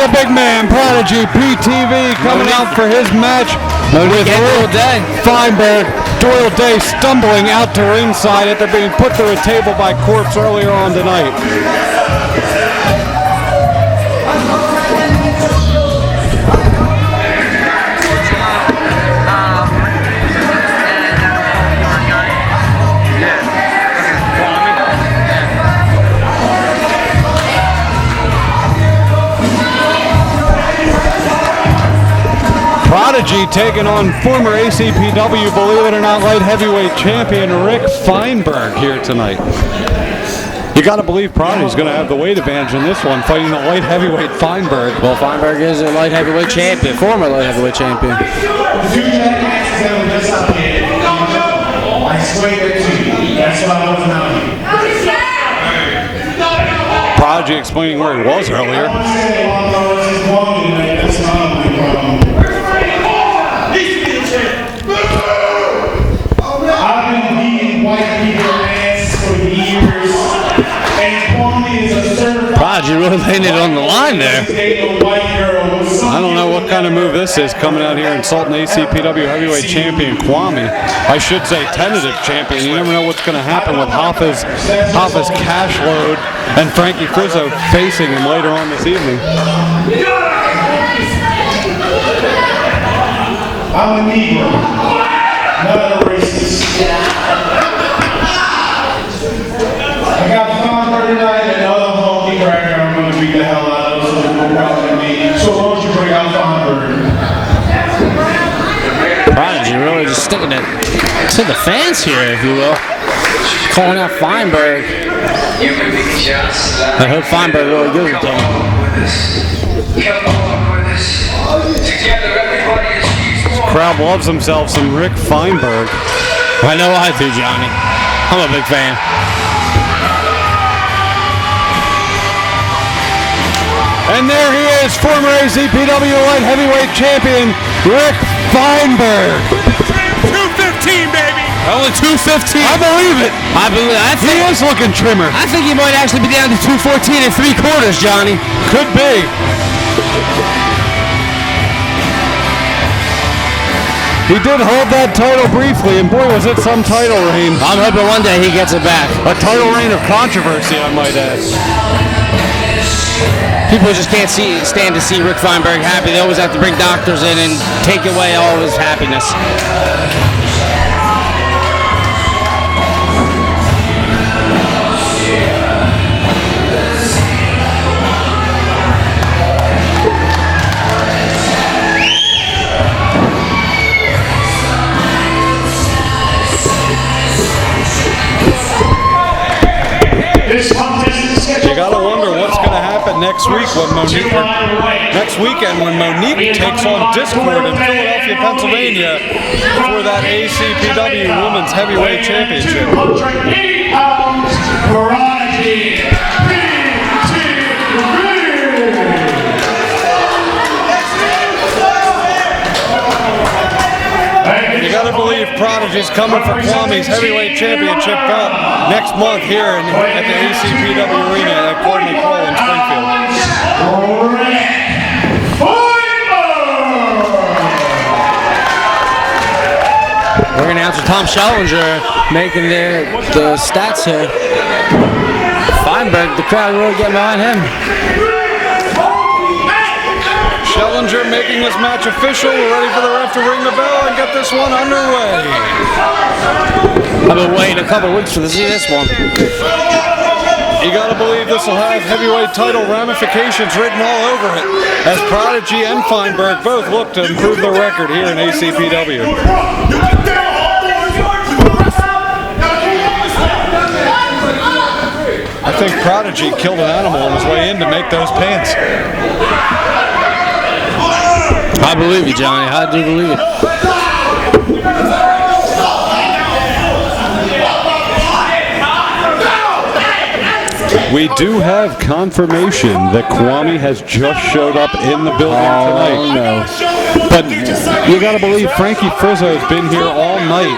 the big man, Prodigy, PTV, coming out for his match with Doyle Day. Feinberg. Doyle Day stumbling out to ringside after being put through a table by Corpse earlier on tonight. Prodigy taking on former ACPW, believe it or not, light heavyweight champion Rick Feinberg here tonight. You got to believe Prodigy's going to have the weight advantage in this one, fighting the light heavyweight Feinberg. Well, Feinberg is a light heavyweight champion, former light heavyweight champion. I explained it to you. That's why I wasn't out here. Prodigy explaining where he was earlier. I've been beating white people's ass for years, and Kwame is a certified. Prodigy really laying it on the line there. I don't know what kind of move this is, coming out here insulting ACPW heavyweight champion Kwame. I should say tentative champion. You never know what's going to happen with Hoffa's cash load and Frankie Frizzo facing him later on this evening. I'm a Negro, not a racist. I got Feinberg tonight and other honky cracker I'm going to beat the hell out of, so there's no problem with me. So why don't you bring out Feinberg? Prodigy really just sticking it to the fans here, if you will. Calling out Feinberg. I hope Feinberg really gives it to him. Crowd loves himself some Rick Feinberg. I know I do, Johnny. I'm a big fan. And there he is, former ACPW light heavyweight champion Rick Feinberg. 215, baby. Only 215. I believe it. He is looking trimmer. I think he might actually be down to 214 3/4, Johnny. Could be. He did hold that title briefly, and boy, was it some title reign. I'm hoping one day he gets it back. A title reign of controversy, I might add. People just can't stand to see Rick Feinberg happy. They always have to bring doctors in and take away all of his happiness. You gotta wonder what's gonna happen next week when next weekend when Monique takes on Discord in Philadelphia, Pennsylvania for that ACPW Women's Heavyweight Championship. You gotta believe Prodigy's coming for Kwame's heavyweight championship belt next month here at the ACPW Arena at Courtney Cole in Springfield. Ring announcer Tom Schellinger making the stats here. Feinberg, the crowd really getting behind him. Schellinger making this match official. We're ready for the ref to ring the bell and get this one underway. I've been waiting a couple weeks to see this one. You gotta believe this will have heavyweight title ramifications written all over it, as Prodigy and Feinberg both look to improve their record here in ACPW. I think Prodigy killed an animal on his way in to make those pants. I believe you, Johnny. I do believe it. We do have confirmation that Kwame has just showed up in the building tonight. No. But you got to believe Frankie Frizzo has been here all night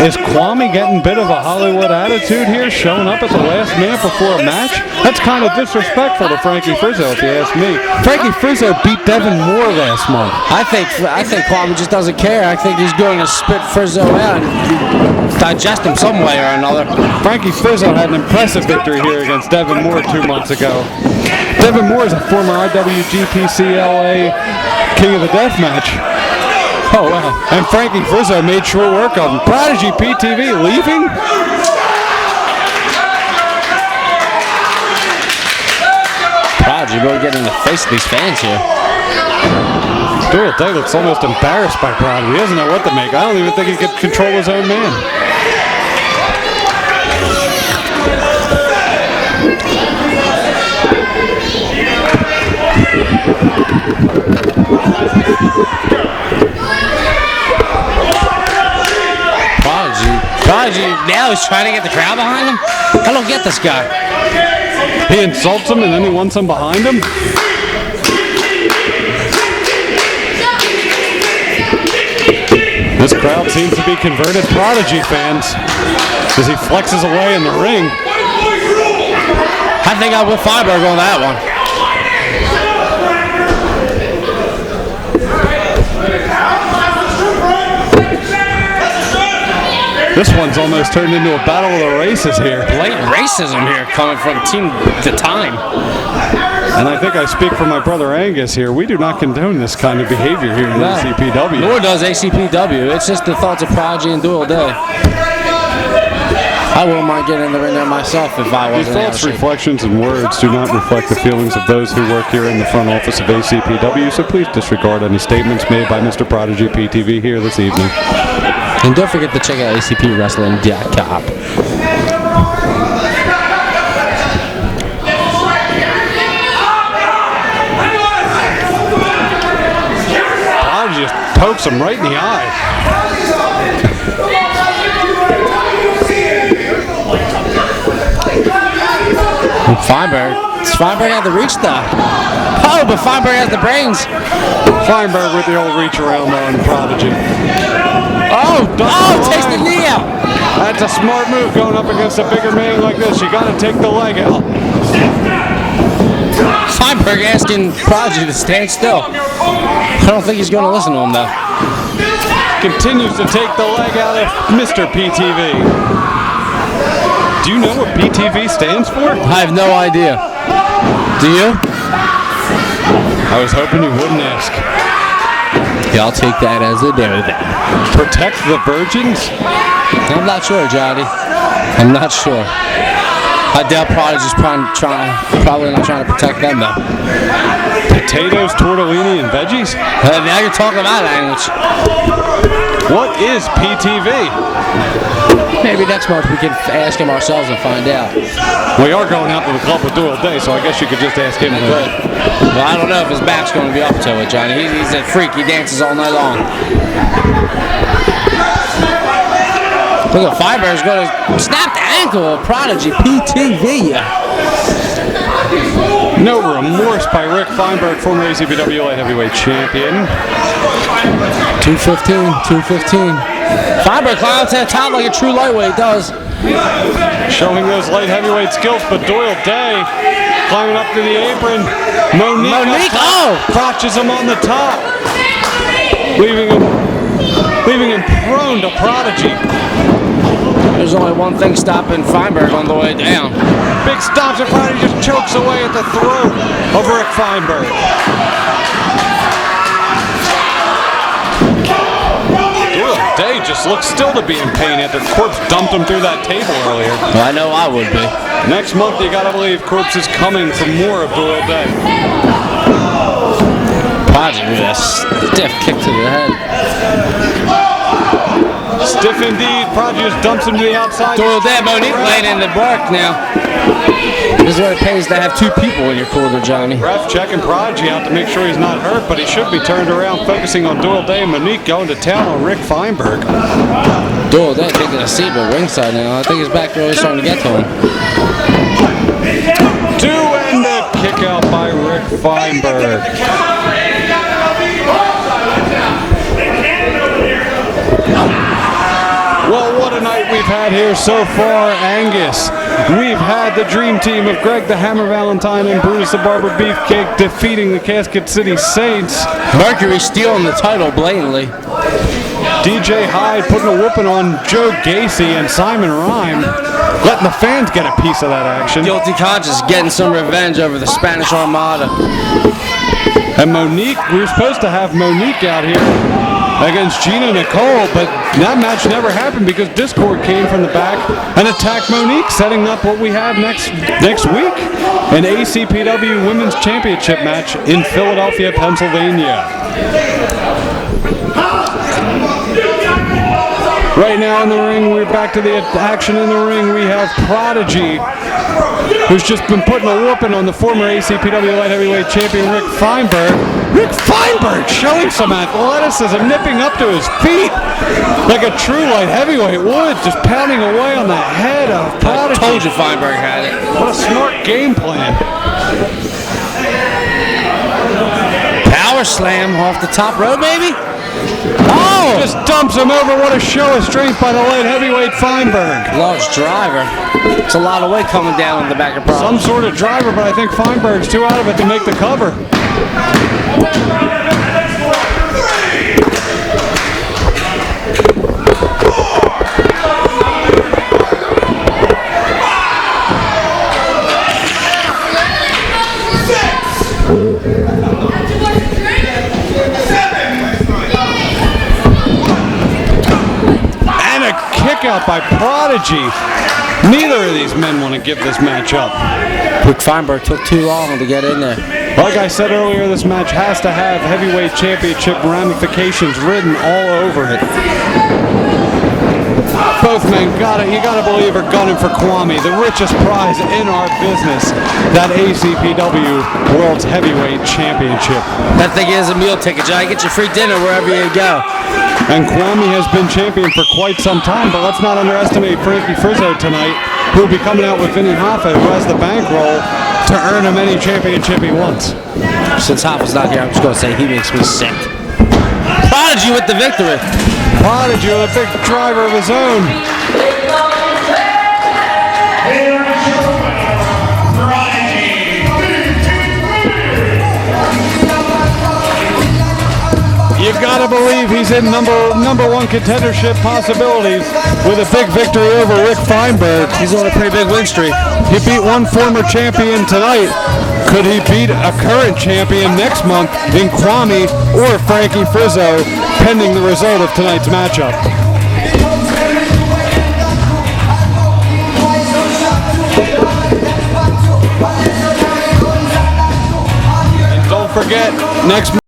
Is Kwame getting a bit of a Hollywood attitude here, showing up at the last minute before a match? That's kind of disrespectful to Frankie Frizzo, if you ask me. Frankie Frizzo beat Devin Moore last month. I think Kwame just doesn't care. I think he's going to spit Frizzo out and digest him some way or another. Frankie Frizzo had an impressive victory here against Devin Moore 2 months ago. Devin Moore is a former IWGP-CLA King of the Death match. Oh, wow. And Frankie Frizzo made short work of him. Prodigy PTV leaving? Prodigy really getting in the face of these fans here. Doyle Day looks almost embarrassed by Prodigy. He doesn't know what to make. I don't even think he can control his own man. Prodigy now he's trying to get the crowd behind him? I don't get this guy. He insults him and then he wants him behind him? This crowd seems to be converted Prodigy fans as he flexes away in the ring. I think I'm with Feinberg on that one. This one's almost turned into a battle of the races here. Blatant racism here coming from Team The Time. And I think I speak for my brother Angus here. We do not condone this kind of behavior here in ACPW. Nor does ACPW. It's just the thoughts of Prodigy and Doyle Day. I wouldn't mind getting in the ring there myself if I wasn't. Your thoughts, reflections, and words do not reflect the feelings of those who work here in the front office of ACPW, so please disregard any statements made by Mr. Prodigy PTV here this evening. And don't forget to check out acpwrestling.com. Prodigy just pokes him right in the eye. Feinberg had the reach though. Oh, but Feinberg has the brains. Feinberg with the old reach around on Prodigy. Oh, takes the knee out. That's a smart move going up against a bigger man like this. You got to take the leg out. Feinberg asking Prodigy to stand still. I don't think he's going to listen to him though. Continues to take the leg out of Mr. PTV. Do you know what PTV stands for? I have no idea. Do you? I was hoping you wouldn't ask. Yeah, I'll take that as a no then. Protect the virgins? I'm not sure, Johnny. I'm not sure. I doubt Prodigy's probably not trying to protect them though. Potatoes, tortellini, and veggies? Now you're talking about language. What is PTV? Maybe next month we can ask him ourselves and find out. We are going out to the club with Doyle Day, so I guess you could just ask him. Well, I don't know if his back's going to be up to it, Johnny. He's a freak. He dances all night long. Look at Feinberg's going to snap the ankle of Prodigy PTV. No remorse by Rick Feinberg, former ACPW light heavyweight champion. 215. Feinberg climbs to the top like a true lightweight does. Showing those light heavyweight skills, but Doyle Day climbing up to the apron. Monique crotches him on the top, leaving him prone to Prodigy. There's only one thing stopping Feinberg on the way down. Big stops and Prodigy just chokes away at the throat of Rick Feinberg. Day just looks still to be in pain after Corpse dumped him through that table earlier. Well, I know I would be. Next month, you gotta believe Corpse is coming for more of Doyle Day. Prodigy with a stiff kick to the head. Stiff indeed. Prodigy just dumps him to the outside. Doyle Day, Monique laying in the bark now. This is what it pays to have two people in your corner, Johnny. Ref checking Prodigy out to make sure he's not hurt, but he should be turned around, focusing on Doyle Day and Monique going to town on Rick Feinberg. Doyle Day taking a seat at ringside now. I think his back really starting to get to him. And a kick out by Rick Feinberg. Well, here so far, Angus. We've had the dream team of Greg the Hammer Valentine and Brutus the Barber Beefcake defeating the Casket City Saints. Mercury stealing the title blatantly. DJ Hyde putting a whooping on Joe Gacy and Simon Rhyme, letting the fans get a piece of that action. Guilty Conscience getting some revenge over the Spanish Armada. And Monique, we were supposed to have Monique out here against Gina Nicole, but that match never happened because Discord came from the back and attacked Monique, setting up what we have next week, an ACPW Women's Championship match in Philadelphia, Pennsylvania. Right now in the ring, we're back to the action in the ring. We have Prodigy, who's just been putting a whooping on the former ACPW Light Heavyweight Champion Rick Feinberg. Rick Feinberg showing some athleticism, nipping up to his feet like a true light heavyweight would, just pounding away on the head of Prodigy. I told you Feinberg had it. What a smart game plan. Power slam off the top rope, baby. Oh! Just dumps him over. What a show of strength by the light heavyweight Feinberg. Large driver. It's a lot of weight coming down on the back of Prodigy. Some sort of driver, but I think Feinberg's too out of it to make the cover. Out by Prodigy. Neither of these men want to give this match up. Rick Feinberg took too long to get in there. Like I said earlier, this match has to have heavyweight championship ramifications written all over it. Both men you gotta believe are gunning for Kwame, the richest prize in our business, that ACPW World's Heavyweight Championship. That thing is a meal ticket, Johnny. Get your free dinner wherever you go. And Kwame has been champion for quite some time, but let's not underestimate Frankie Frizzo tonight, who will be coming out with Vinny Hoffa, who has the bankroll to earn him any championship he wants. Since Hoffa's not here, I'm just going to say he makes me sick. Prodigy with the victory. Prodigy with a big driver of his own. You've got to believe he's in number one contendership possibilities with a big victory over Rick Feinberg. He's on a pretty big win streak. He beat one former champion tonight. Could he beat a current champion next month in Kwame or Frankie Frizzo, pending the result of tonight's matchup? And don't forget, next